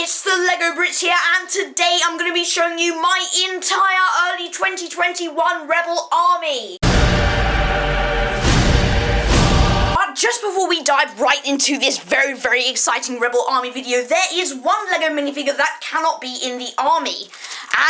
it's the Lego Brits here, and today I'm going to be showing you my entire early 2021 Rebel Army. But just before we dive right into this very exciting Rebel Army video, there is one Lego minifigure that cannot be in the army.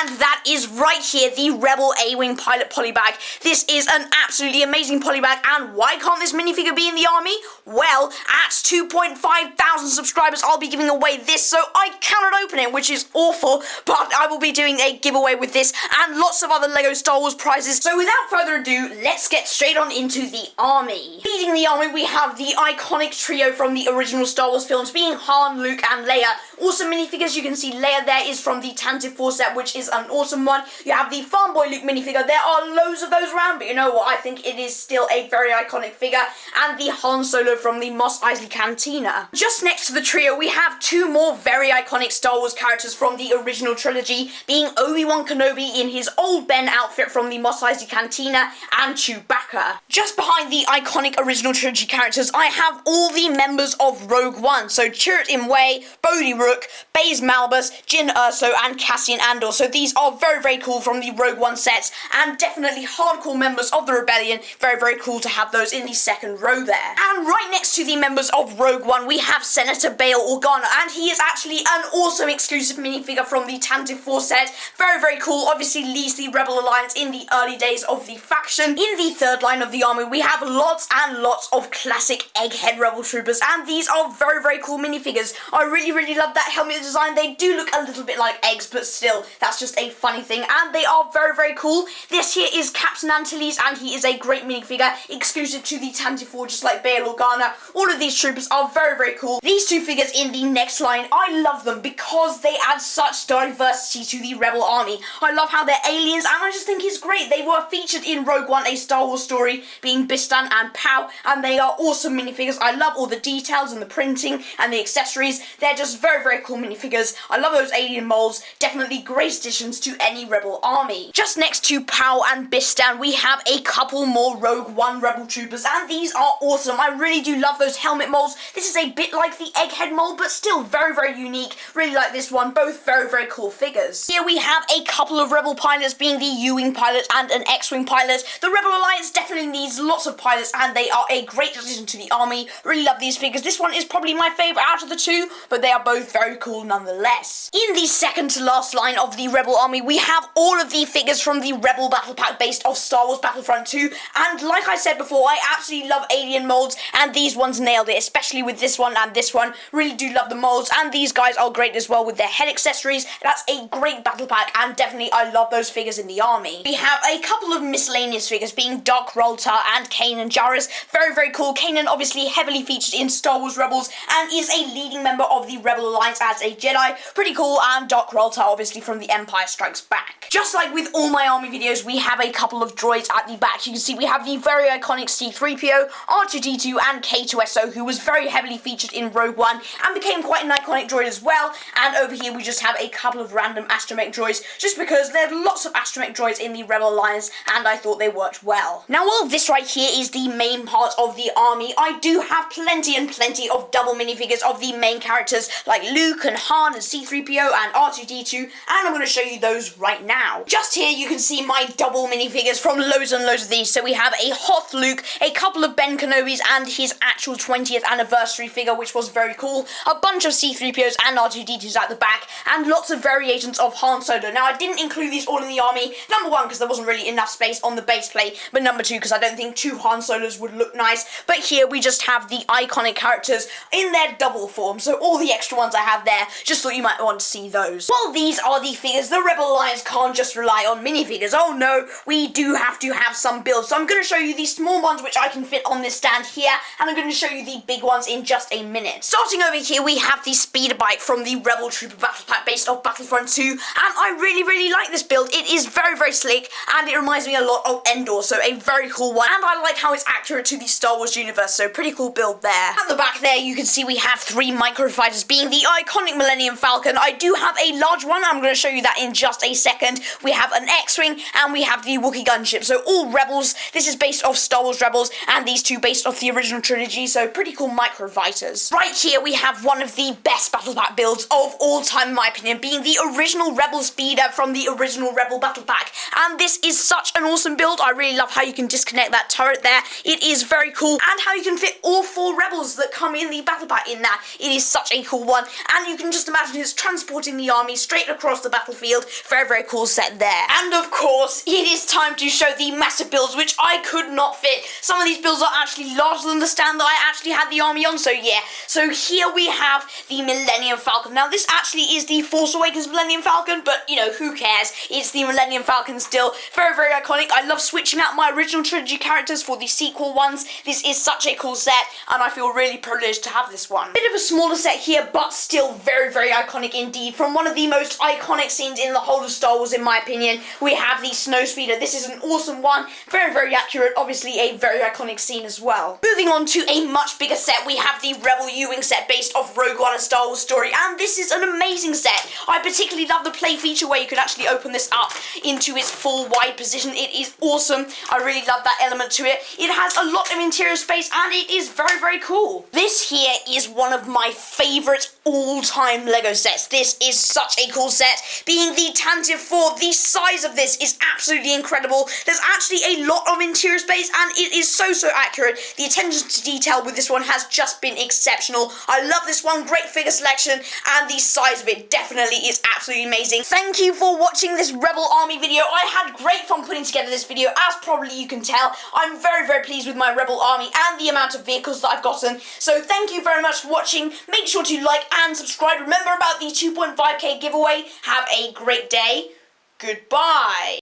And that is right here, the Rebel A-Wing Pilot Polybag. This is an absolutely amazing polybag, and why can't this minifigure be in the army? Well, at 2,500 subscribers, I'll be giving away this, so I cannot open it, which is awful, but I will be doing a giveaway with this, and lots of other Lego Star Wars prizes. So without further ado, let's get straight on into the army. Leading the army, we have the iconic trio from the original Star Wars films, being Han, Luke, and Leia. Also minifigures, you can see Leia there is from the Tantive 4 set, which is an awesome one. You have the Farm Boy Luke minifigure. There are loads of those around, but you know what? I think it is still a very iconic figure. And the Han Solo from the Mos Eisley Cantina. Just next to the trio, we have two more very iconic Star Wars characters from the original trilogy, being Obi-Wan Kenobi in his old Ben outfit from the Mos Eisley Cantina, and Chewbacca. Just behind the iconic original trilogy characters, I have all the members of Rogue One. So Chirrut Imwe, Bodhi Rook, Baze Malbus, Jyn Erso, and Cassian Andor. So these are very cool from the Rogue One sets, and definitely hardcore members of the Rebellion. Very cool to have those in the second row there. And right next to the members of Rogue One, we have Senator Bail Organa, and he is actually an awesome exclusive minifigure from the Tantive 4 set. Very cool. Obviously leads the Rebel Alliance in the early days of the faction. In the third line of the army, we have lots and lots of classic Egghead Rebel Troopers, and these are very cool minifigures. I really love that helmet design. They do look a little bit like eggs, but still, that's just a funny thing, and they are very cool. This here is Captain Antilles, and he is a great minifigure, exclusive to the Tantive 4, just like Bail Organa. All of these troopers are very cool. These two figures in the next line, I love them because they add such diversity to the Rebel Army. I love how they're aliens, and I just think it's great. They were featured in Rogue One, A Star Wars Story, being Bistan and Pow, and they are awesome minifigures. I love all the details and the printing and the accessories. They're just very cool minifigures. I love those alien molds. Definitely great additions to any Rebel Army. Just next to Pow and Bistan, we have a couple more Rogue One Rebel Troopers, and these are awesome. I really do love those helmet molds. This is a bit like the Egghead mold, but still very unique. Really like this one. Both very cool figures. Here we have a couple of Rebel pilots, being the U-Wing pilot and an X-Wing pilot. The Rebel Alliance definitely needs lots of pilots, and they are a great addition to the army. Really love these figures. This one is probably my favourite out of the two, but they are both very cool nonetheless. In the second to last line of the Rebel Army, we have all of the figures from the Rebel Battle Pack based off Star Wars Battlefront 2, and like I said before, I absolutely love alien molds, and these ones nailed it, especially with this one and this one. Really do love the molds, and these guys are great as well with their head accessories. That's a great battle pack, and definitely I love those figures in the army. We have a couple of miscellaneous figures, being Dark Roltar and Kanan Jarrus. Very cool. Kanan obviously heavily featured in Star Wars Rebels, and is a leading member of the Rebel Alliance as a Jedi. Pretty cool. And Dark Roltar obviously from the Empire Strikes Back. Just like with all my army videos, we have a couple of droids at the back. You can see we have the very iconic C-3PO, R2-D2, and K-2SO, who was very heavily featured in Rogue One and became quite an iconic droid as well. And over here we just have a couple of random astromech droids, just because there are lots of astromech droids in the Rebel Alliance, and I thought they worked well. Now, while this right here is the main part of the army, I do have plenty of double minifigures of the main characters, like Luke and Han and C-3PO and R2-D2, and I'm going to show you those right now. Just here you can see my double minifigures from loads and loads of these. So we have a Hoth Luke, a couple of Ben Kenobis, and his actual 20th anniversary figure, which was very cool, a bunch of C-3POs and R2-D2s at the back, and lots of variations of Han Solo. Now, I didn't include these all in the army, number one, because there wasn't really enough space on the base plate, but number two, because I don't think two Han Solos would look nice. But here we just have the iconic characters in their double form, so all the extra ones I have there, just thought you might want to see those. Well, these are the figures. The Rebel Alliance can't just rely on minifigures. Oh no, we do have to have some builds. So I'm going to show you these small ones which I can fit on this stand here, and I'm going to show you the big ones in just a minute. Starting over here, we have the speeder bike from the Rebel Trooper Battle Pack based off Battlefront 2, and I really like this build. It is very slick, and it reminds me a lot of Endor, so a very cool one, and I like how it's accurate to the Star Wars universe, so pretty cool build there. At the back there, you can see we have three microfighters, being the iconic Millennium Falcon. I do have a large one, I'm going to show you you that in just a second. We have an X-Wing, and we have the Wookiee gunship. So all Rebels. This is based off Star Wars Rebels, and these two based off the original trilogy, so pretty cool micro-fighters. Right here we have one of the best Battle Pack builds of all time, in my opinion, being the original Rebel Speeder from the original Rebel Battle Pack. And this is such an awesome build. I really love how you can disconnect that turret there. It is very cool, and how you can fit all 4 Rebels that come in the Battle Pack in that. It is such a cool one, and you can just imagine it's transporting the army straight across the battlefield. Very, very cool set there. And of course, it is time to show the massive builds, which I could not fit. Some of these builds are actually larger than the stand that I actually had the army on, so yeah. So here we have the Millennium Falcon. Now this actually is the Force Awakens Millennium Falcon, but you know, who cares? It's the Millennium Falcon still. Very, very iconic. I love switching out my original trilogy characters for the sequel ones. This is such a cool set, and I feel really privileged to have this one. Bit of a smaller set here, but still very, very iconic indeed. From one of the most iconic scenes in the whole of Star Wars, in my opinion, we have the Snowspeeder. This is an awesome one. Very, very accurate. Obviously a very iconic scene as well. Moving on to a much bigger set, we have the Rebel U-Wing set based off Rogue One: A Star Wars Story, and this is an amazing set. I particularly love the play feature where you can actually open this up into its full wide position. It is awesome. I really love that element to it. It has a lot of interior space, and it is very, very cool. This here is one of my favourite all-time Lego sets. This is such a cool set. Being the Tantive 4, the size of this is absolutely incredible. There's actually a lot of interior space, and it is so, so accurate. The attention to detail with this one has just been exceptional. I love this one. Great figure selection, and the size of it definitely is absolutely amazing. Thank you for watching this Rebel Army video. I had great fun putting together this video, as probably you can tell. I'm very, very pleased with my Rebel Army and the amount of vehicles that I've gotten. So thank you very much for watching. Make sure to like and subscribe. Remember about the 2.5k giveaway. Have a great day. Goodbye.